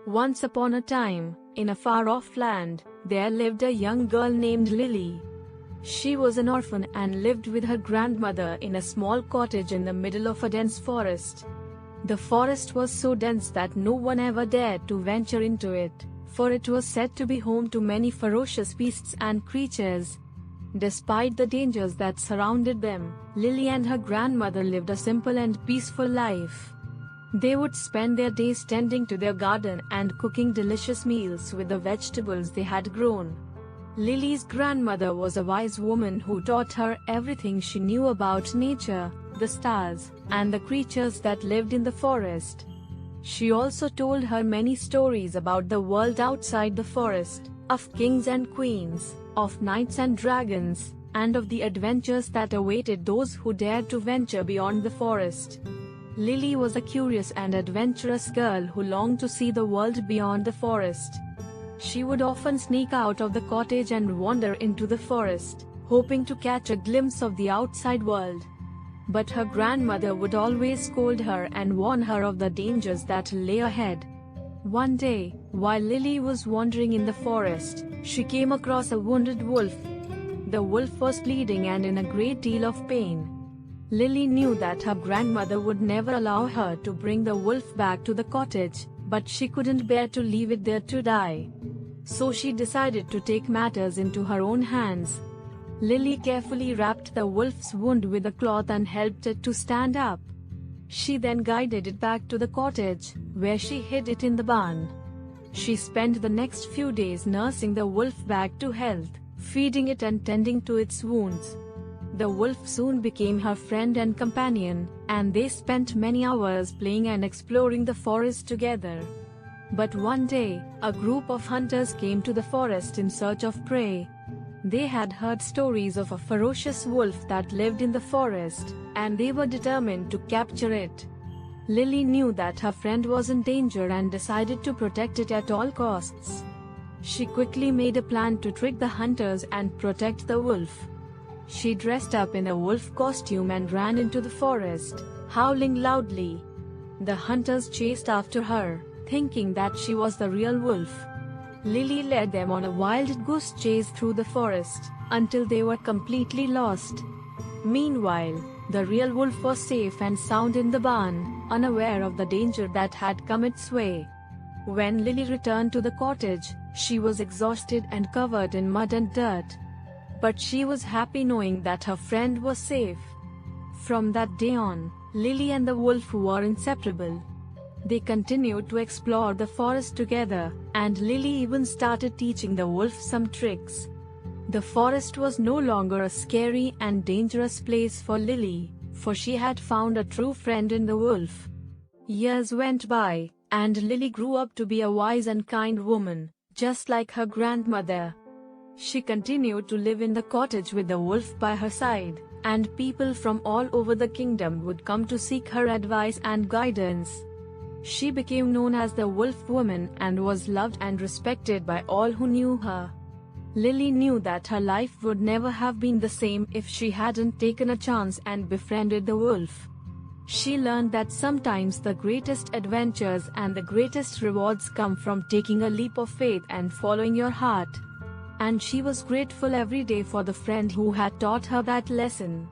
Once upon a time, in a far-off land, there lived a young girl named Lily. She was an orphan and lived with her grandmother in a small cottage in the middle of a dense forest. The forest was so dense that no one ever dared to venture into it, for it was said to be home to many ferocious beasts and creatures. Despite the dangers that surrounded them, Lily and her grandmother lived a simple and peaceful life. They would spend their days tending to their garden and cooking delicious meals with the vegetables they had grown. Lily's grandmother was a wise woman who taught her everything she knew about nature, the stars, and the creatures that lived in the forest. She also told her many stories about the world outside the forest, of kings and queens, of knights and dragons, and of the adventures that awaited those who dared to venture beyond the forest. Lily was a curious and adventurous girl who longed to see the world beyond the forest. She would often sneak out of the cottage and wander into the forest, hoping to catch a glimpse of the outside world. But her grandmother would always scold her and warn her of the dangers that lay ahead. One day, while Lily was wandering in the forest, she came across a wounded wolf. The wolf was bleeding and in a great deal of pain. Lily knew that her grandmother would never allow her to bring the wolf back to the cottage, but she couldn't bear to leave it there to die. So she decided to take matters into her own hands. Lily carefully wrapped the wolf's wound with a cloth and helped it to stand up. She then guided it back to the cottage, where she hid it in the barn. She spent the next few days nursing the wolf back to health, feeding it and tending to its wounds. The wolf soon became her friend and companion, and they spent many hours playing and exploring the forest together. But one day, a group of hunters came to the forest in search of prey. They had heard stories of a ferocious wolf that lived in the forest, and they were determined to capture it. Lily knew that her friend was in danger and decided to protect it at all costs. She quickly made a plan to trick the hunters and protect the wolf. She dressed up in a wolf costume and ran into the forest, howling loudly. The hunters chased after her, thinking that she was the real wolf. Lily led them on a wild goose chase through the forest, until they were completely lost. Meanwhile, the real wolf was safe and sound in the barn, unaware of the danger that had come its way. When Lily returned to the cottage, she was exhausted and covered in mud and dirt. But she was happy knowing that her friend was safe. From that day on, Lily and the wolf were inseparable. They continued to explore the forest together, and Lily even started teaching the wolf some tricks. The forest was no longer a scary and dangerous place for Lily, for she had found a true friend in the wolf. Years went by, and Lily grew up to be a wise and kind woman, just like her grandmother. She continued to live in the cottage with the wolf by her side, and people from all over the kingdom would come to seek her advice and guidance. She became known as the Wolf Woman and was loved and respected by all who knew her. Lily knew that her life would never have been the same if she hadn't taken a chance and befriended the wolf. She learned that sometimes the greatest adventures and the greatest rewards come from taking a leap of faith and following your heart. And she was grateful every day for the friend who had taught her that lesson.